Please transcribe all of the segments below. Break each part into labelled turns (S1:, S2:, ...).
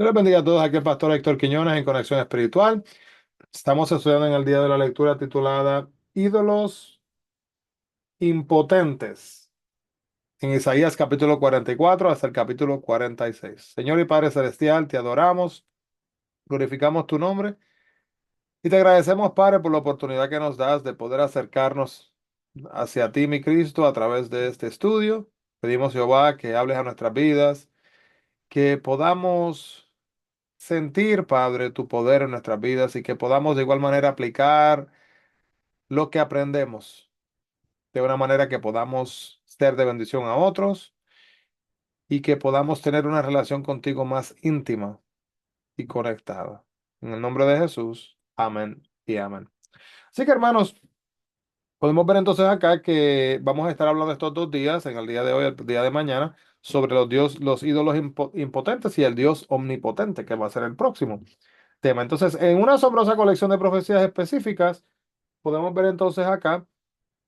S1: Dios les bendiga a todos. Aquí el pastor Héctor Quiñones en Conexión Espiritual. Estamos estudiando en el día de la lectura titulada Ídolos Impotentes, en Isaías capítulo 44 hasta el capítulo 46. Señor y Padre Celestial, te adoramos, glorificamos tu nombre y te agradecemos, Padre, por la oportunidad que nos das de poder acercarnos hacia ti, mi Cristo, a través de este estudio. Pedimos, Jehová, que hables a nuestras vidas, que podamos sentir, Padre, tu poder en nuestras vidas y que podamos de igual manera aplicar lo que aprendemos de una manera que podamos ser de bendición a otros y que podamos tener una relación contigo más íntima y conectada. En el nombre de Jesús, amén y amén. Así que hermanos, podemos ver entonces acá que vamos a estar hablando estos 2 días, en el día de hoy, el día de mañana, sobre los ídolos impotentes y el Dios omnipotente, que va a ser el próximo tema. Entonces, en una asombrosa colección de profecías específicas, podemos ver entonces acá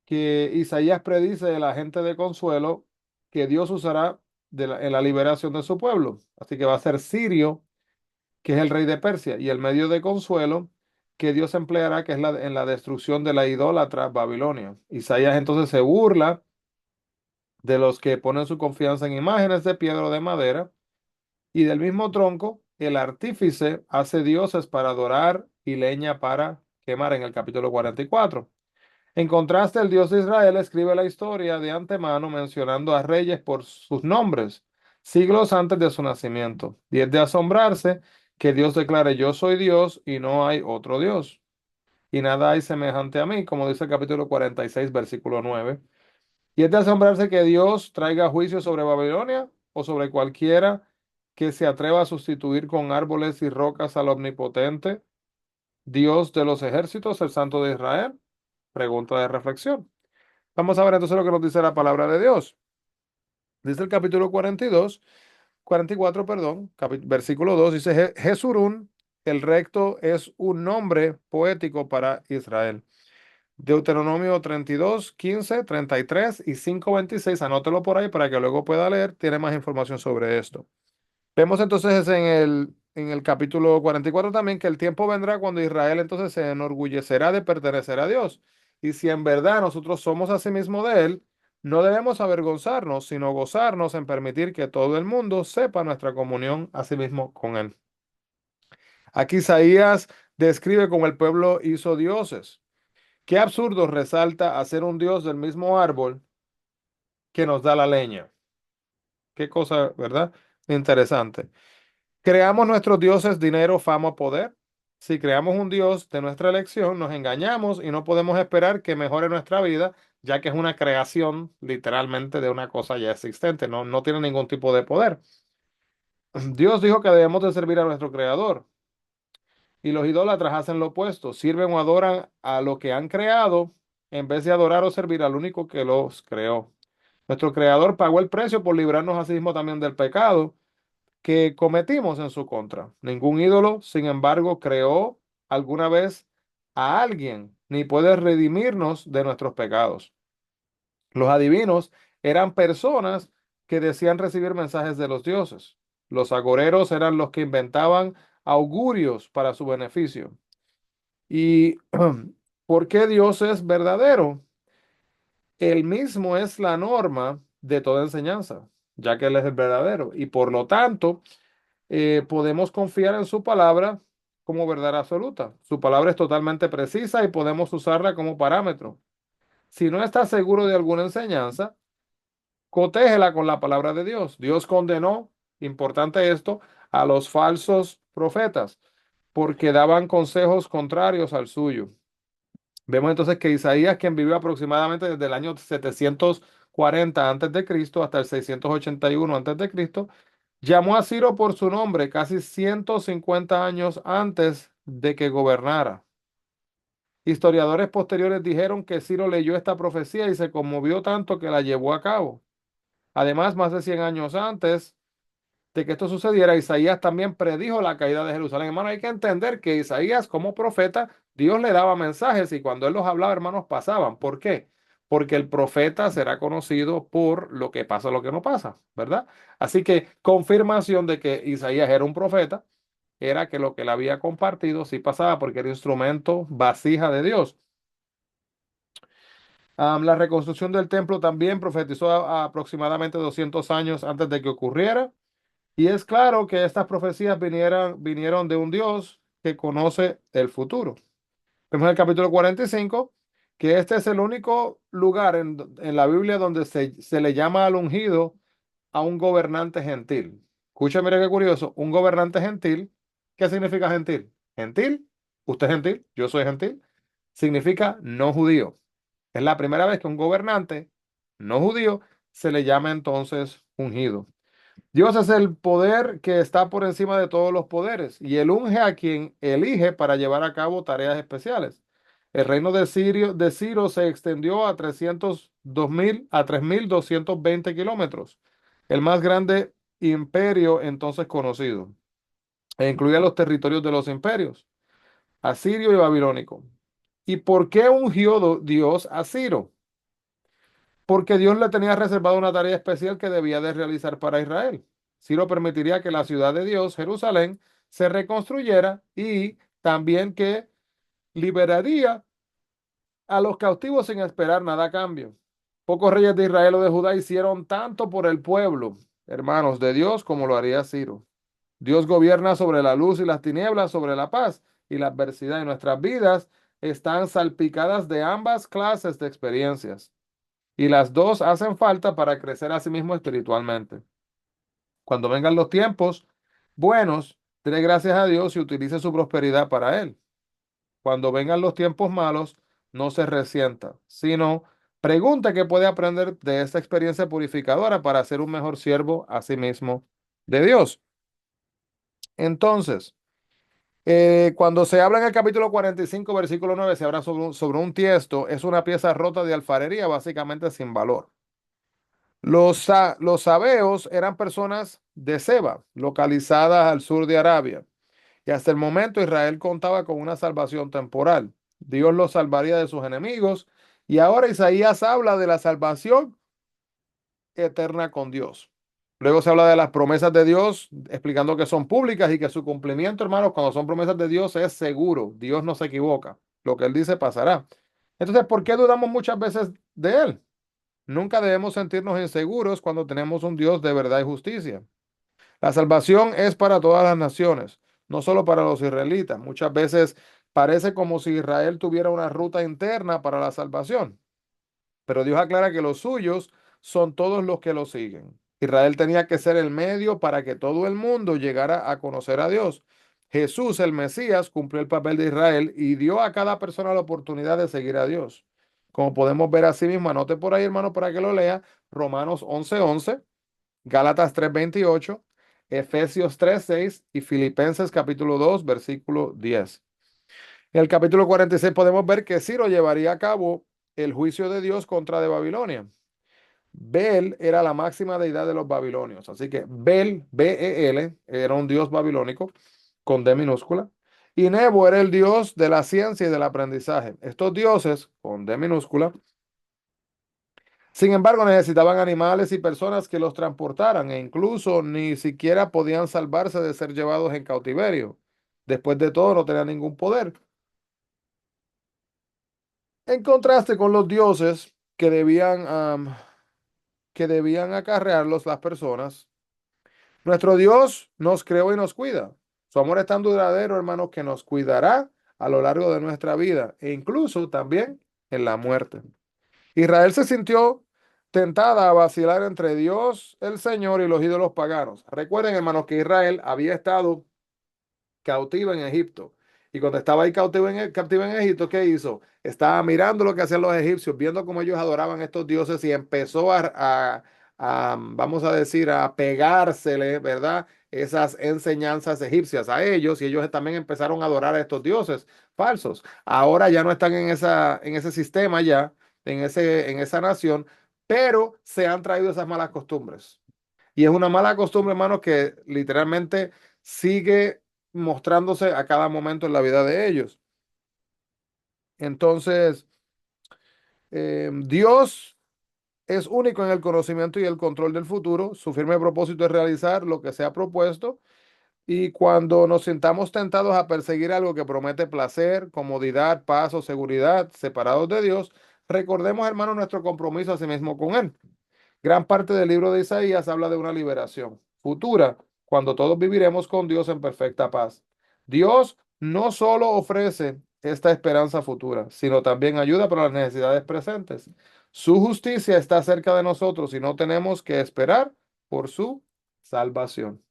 S1: que Isaías predice el agente de consuelo que Dios usará en la liberación de su pueblo. Así que va a ser Sirio, que es el rey de Persia, y el medio de consuelo que Dios empleará, que es en la destrucción de la idólatra Babilonia. Isaías entonces se burla de los que ponen su confianza en imágenes de piedra o de madera, y del mismo tronco, el artífice hace dioses para adorar y leña para quemar en el capítulo 44. En contraste, el Dios de Israel escribe la historia de antemano mencionando a reyes por sus nombres, siglos antes de su nacimiento. Y es de asombrarse que Dios declare, yo soy Dios y no hay otro Dios. Y nada hay semejante a mí, como dice el capítulo 46, versículo 9. Y es de asombrarse que Dios traiga juicio sobre Babilonia o sobre cualquiera que se atreva a sustituir con árboles y rocas al omnipotente Dios de los ejércitos, el Santo de Israel. Pregunta de reflexión. Vamos a ver entonces lo que nos dice la palabra de Dios. Dice el capítulo 42, 44, perdón, versículo 2, dice, Jesurún, el recto, es un nombre poético para Israel. Deuteronomio 32, 15, 33 y 5, 26, anótelo por ahí para que luego pueda leer, tiene más información sobre esto. Vemos entonces en el capítulo 44 también que el tiempo vendrá cuando Israel entonces se enorgullecerá de pertenecer a Dios. Y si en verdad nosotros somos asimismo de Él, no debemos avergonzarnos, sino gozarnos en permitir que todo el mundo sepa nuestra comunión asimismo con Él. Aquí Isaías describe cómo el pueblo hizo dioses. Qué absurdo resalta hacer un dios del mismo árbol que nos da la leña. Qué cosa, ¿verdad? Interesante. Creamos nuestros dioses dinero, fama, poder. Si creamos un dios de nuestra elección, nos engañamos y no podemos esperar que mejore nuestra vida, ya que es una creación literalmente de una cosa ya existente, no tiene ningún tipo de poder. Dios dijo que debemos de servir a nuestro creador y los idólatras hacen lo opuesto, sirven o adoran a lo que han creado en vez de adorar o servir al único que los creó. Nuestro creador pagó el precio por librarnos a sí mismo también del pecado que cometimos en su contra. Ningún ídolo, sin embargo, creó alguna vez a alguien, ni puede redimirnos de nuestros pecados. Los adivinos eran personas que decían recibir mensajes de los dioses. Los agoreros eran los que inventaban augurios para su beneficio. ¿Y por qué Dios es verdadero? Él mismo es la norma de toda enseñanza, ya que Él es el verdadero. Y por lo tanto, podemos confiar en su palabra como verdad absoluta. Su palabra es totalmente precisa y podemos usarla como parámetro. Si no estás seguro de alguna enseñanza, cotégela con la palabra de Dios. Dios condenó, importante esto, a los falsos profetas porque daban consejos contrarios al suyo. Vemos entonces que Isaías, quien vivió aproximadamente desde el año 740 antes de Cristo hasta el 681 antes de Cristo, llamó a Ciro por su nombre casi 150 años antes de que gobernara. Historiadores posteriores dijeron que Ciro leyó esta profecía y se conmovió tanto que la llevó a cabo. Además, más de 100 años antes de que esto sucediera, Isaías también predijo la caída de Jerusalén. Hermano, hay que entender que Isaías como profeta, Dios le daba mensajes y cuando él los hablaba, hermanos, pasaban. ¿Por qué? porque el profeta será conocido por lo que pasa o lo que no pasa, ¿verdad? Así que confirmación de que Isaías era un profeta era que lo que él había compartido sí pasaba porque era instrumento, vasija de Dios. La reconstrucción del templo también profetizó a aproximadamente 200 años antes de que ocurriera. Y es claro que estas profecías vinieron de un Dios que conoce el futuro. Vemos en el capítulo 45 que este es el único lugar en la Biblia donde se le llama al ungido a un gobernante gentil. Escucha, mira qué curioso, un gobernante gentil. ¿Qué significa gentil? Gentil, usted es gentil, yo soy gentil, significa no judío. Es la primera vez que un gobernante no judío se le llama entonces ungido. Dios es el poder que está por encima de todos los poderes y él unge a quien elige para llevar a cabo tareas especiales. El reino de Ciro se extendió a 302.000 a 3.220 kilómetros, el más grande imperio entonces conocido, e incluía los territorios de los imperios, asirio y babilónico. ¿Y por qué ungió Dios a Ciro? Porque Dios le tenía reservado una tarea especial que debía de realizar para Israel. Ciro permitiría que la ciudad de Dios, Jerusalén, se reconstruyera y también que liberaría a los cautivos sin esperar nada a cambio. Pocos reyes de Israel o de Judá hicieron tanto por el pueblo, hermanos de Dios, como lo haría Ciro. Dios gobierna sobre la luz y las tinieblas, sobre la paz y la adversidad, y nuestras vidas están salpicadas de ambas clases de experiencias. Y las dos hacen falta para crecer a sí mismo espiritualmente. Cuando vengan los tiempos buenos, dé gracias a Dios y utilice su prosperidad para Él. Cuando vengan los tiempos malos, no se resienta, sino pregunta qué puede aprender de esta experiencia purificadora para ser un mejor siervo a sí mismo de Dios. Entonces, cuando se habla en el capítulo 45, versículo 9, se habla sobre un tiesto, es una pieza rota de alfarería, básicamente sin valor. Los sabeos eran personas de Seba, localizadas al sur de Arabia, y hasta el momento Israel contaba con una salvación temporal. Dios los salvaría de sus enemigos, y ahora Isaías habla de la salvación eterna con Dios. Luego se habla de las promesas de Dios, explicando que son públicas y que su cumplimiento, hermanos, cuando son promesas de Dios es seguro. Dios no se equivoca. Lo que Él dice pasará. Entonces, ¿por qué dudamos muchas veces de Él? Nunca debemos sentirnos inseguros cuando tenemos un Dios de verdad y justicia. La salvación es para todas las naciones, no solo para los israelitas. Muchas veces parece como si Israel tuviera una ruta interna para la salvación, pero Dios aclara que los suyos son todos los que lo siguen. Israel tenía que ser el medio para que todo el mundo llegara a conocer a Dios. Jesús, el Mesías, cumplió el papel de Israel y dio a cada persona la oportunidad de seguir a Dios. Como podemos ver así mismo, anote por ahí, hermano, para que lo lea, Romanos 11:11, Gálatas 3:28, Efesios 3:6 y Filipenses capítulo 2, versículo 10. En el capítulo 46 podemos ver que Ciro llevaría a cabo el juicio de Dios contra de Babilonia. Bel era la máxima deidad de los babilonios, así que Bel, B-E-L, era un dios babilónico con D minúscula, y Nebo era el dios de la ciencia y del aprendizaje. Estos dioses, con D minúscula, sin embargo, necesitaban animales y personas que los transportaran e incluso ni siquiera podían salvarse de ser llevados en cautiverio. Después de todo, no tenían ningún poder. En contraste con los dioses que debían acarrearlos las personas, nuestro Dios nos creó y nos cuida. Su amor es tan duradero, hermanos, que nos cuidará a lo largo de nuestra vida e incluso también en la muerte. Israel se sintió tentada a vacilar entre Dios, el Señor, y los ídolos paganos. Recuerden, hermanos, que Israel había estado cautiva en Egipto. Y cuando estaba ahí cautiva en Egipto, ¿qué hizo? Estaba mirando lo que hacían los egipcios, viendo cómo ellos adoraban a estos dioses y empezó vamos a decir, a pegársele, ¿verdad? Esas enseñanzas egipcias a ellos y ellos también empezaron a adorar a estos dioses falsos. Ahora ya no están en ese sistema ya, en esa nación, pero se han traído esas malas costumbres. Y es una mala costumbre, hermanos, que literalmente sigue mostrándose a cada momento en la vida de ellos. Entonces, Dios es único en el conocimiento y el control del futuro. Su firme propósito es realizar lo que se ha propuesto. Y cuando nos sintamos tentados a perseguir algo que promete placer, comodidad, paz o seguridad, separados de Dios, recordemos, hermano, nuestro compromiso a sí mismo con Él. Gran parte del libro de Isaías habla de una liberación futura, cuando todos viviremos con Dios en perfecta paz. Dios no solo ofrece esta esperanza futura, sino también ayuda para las necesidades presentes. Su justicia está cerca de nosotros y no tenemos que esperar por su salvación.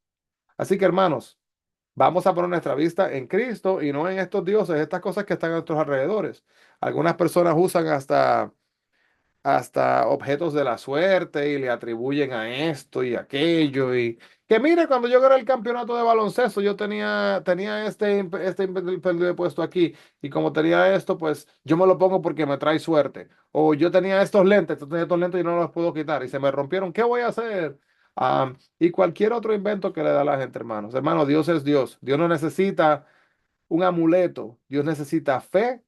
S1: Así que, hermanos, vamos a poner nuestra vista en Cristo y no en estos dioses, estas cosas que están a nuestros alrededores. Algunas personas usan hasta objetos de la suerte y le atribuyen a esto y aquello. Y que mire, cuando yo gané el campeonato de baloncesto, yo tenía este puesto aquí. Y como tenía esto, pues yo me lo pongo porque me trae suerte. O yo tenía estos lentes y no los puedo quitar. Y se me rompieron. ¿Qué voy a hacer? Y cualquier otro invento que le da a la gente, hermanos. Hermano, Dios es Dios. Dios no necesita un amuleto. Dios necesita fe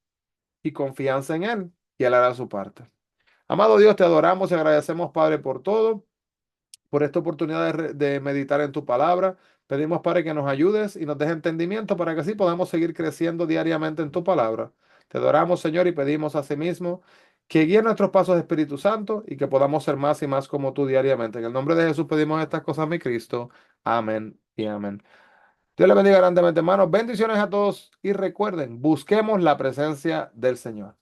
S1: y confianza en Él. Y Él hará su parte. Amado Dios, te adoramos y agradecemos, Padre, por todo, por esta oportunidad de meditar en tu palabra. Pedimos, Padre, que nos ayudes y nos des entendimiento para que así podamos seguir creciendo diariamente en tu palabra. Te adoramos, Señor, y pedimos asimismo que guíe nuestros pasos, Espíritu Santo, y que podamos ser más y más como tú diariamente. En el nombre de Jesús pedimos estas cosas, mi Cristo. Amén y amén. Dios le bendiga grandemente, hermanos. Bendiciones a todos y recuerden, busquemos la presencia del Señor.